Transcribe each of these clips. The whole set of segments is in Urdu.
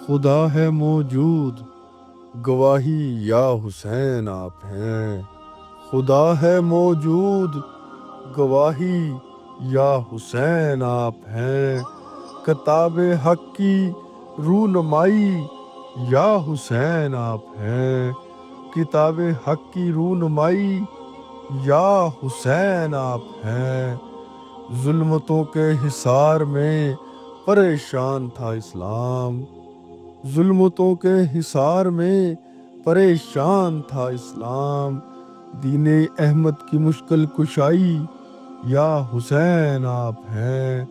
خدا ہے موجود گواہی یا حسین آپ ہیں، خدا ہے موجود گواہی یا حسین آپ ہیں، کتاب حق کی رونمائی یا حسین آپ ہیں، کتاب حق کی رونمائی یا حسین آپ ہیں۔ ظلمتوں کے حصار میں پریشان تھا اسلام، ظلمتوں کے حصار میں پریشان تھا اسلام، دین احمد کی مشکل کشائی یا حسین آپ ہیں،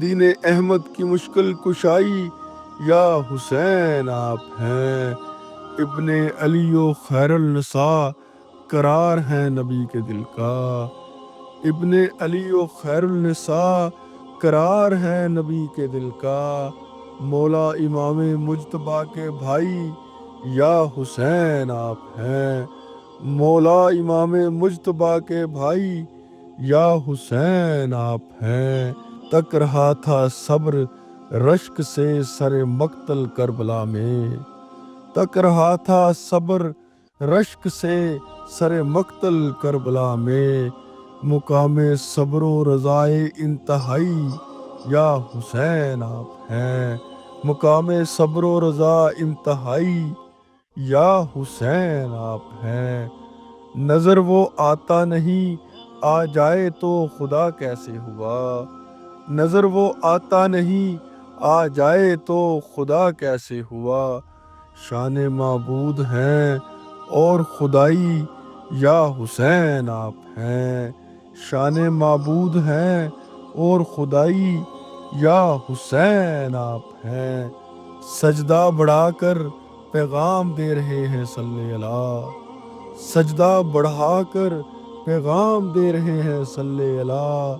دین احمد کی مشکل کشائی یا حسین آپ ہیں۔ ابن علی و خیر النساء قرار ہیں نبی کے دل کا، ابن علی و خیر النساء قرار ہے نبی کے دل کا، مولا امام مجتبیٰ کے بھائی یا حسین آپ ہیں، مولا امام مجتبیٰ کے بھائی یا حسین آپ ہیں۔ تک رہا تھا صبر رشک سے سر مقتل کربلا میں، تک رہا تھا صبر رشک سے سر مقتل کربلا میں، مقام صبر و رضائے انتہائی یا حسین آپ ہیں، مقام صبر و رضا انتہائی یا حسین آپ ہیں۔ نظر وہ آتا نہیں آ جائے تو خدا کیسے ہوا، نظر وہ آتا نہیں آ جائے تو خدا کیسے ہوا، شان معبود ہیں اور خدائی یا حسین آپ ہیں، شان معبود ہیں اور خدائی یا حسین آپ ہیں۔ سجدہ بڑھا کر پیغام دے رہے ہیں صلی اللہ، سجدہ بڑھا کر پیغام دے رہے ہیں صلی اللہ،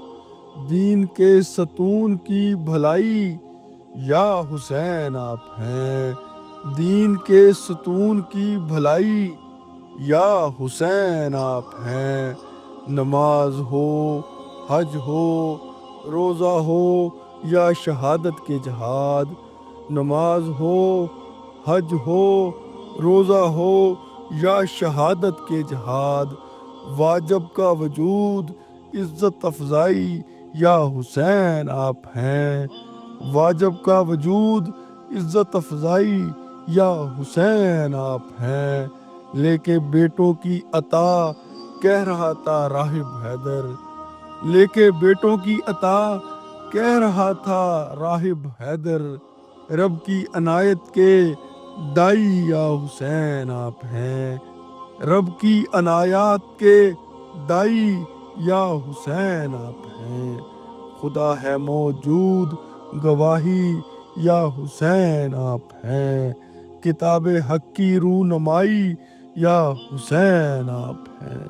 دین کے ستون کی بھلائی یا حسین آپ ہیں، دین کے ستون کی بھلائی یا حسین آپ ہیں۔ نماز ہو، حج ہو، روزہ ہو یا شہادت کے جہاد، نماز ہو، حج ہو، روزہ ہو یا شہادت کے جہاد، واجب کا وجود عزت افزائی یا حسین آپ ہیں، واجب کا وجود عزت افزائی یا حسین آپ ہیں۔ لے کے بیٹوں کی عطا کہہ رہا تھا راہب حیدر، لے کے بیٹوں کی عطا کہہ رہا تھا راہب حیدر، رب کی عنایت کے دائی یا حسین آپ ہیں، رب کی عنایات کے دائی یا حسین آپ ہیں۔ خدا ہے موجود گواہی یا حسین آپ ہیں، کتاب حق کی رونمائی یا حسین آپ ہیں۔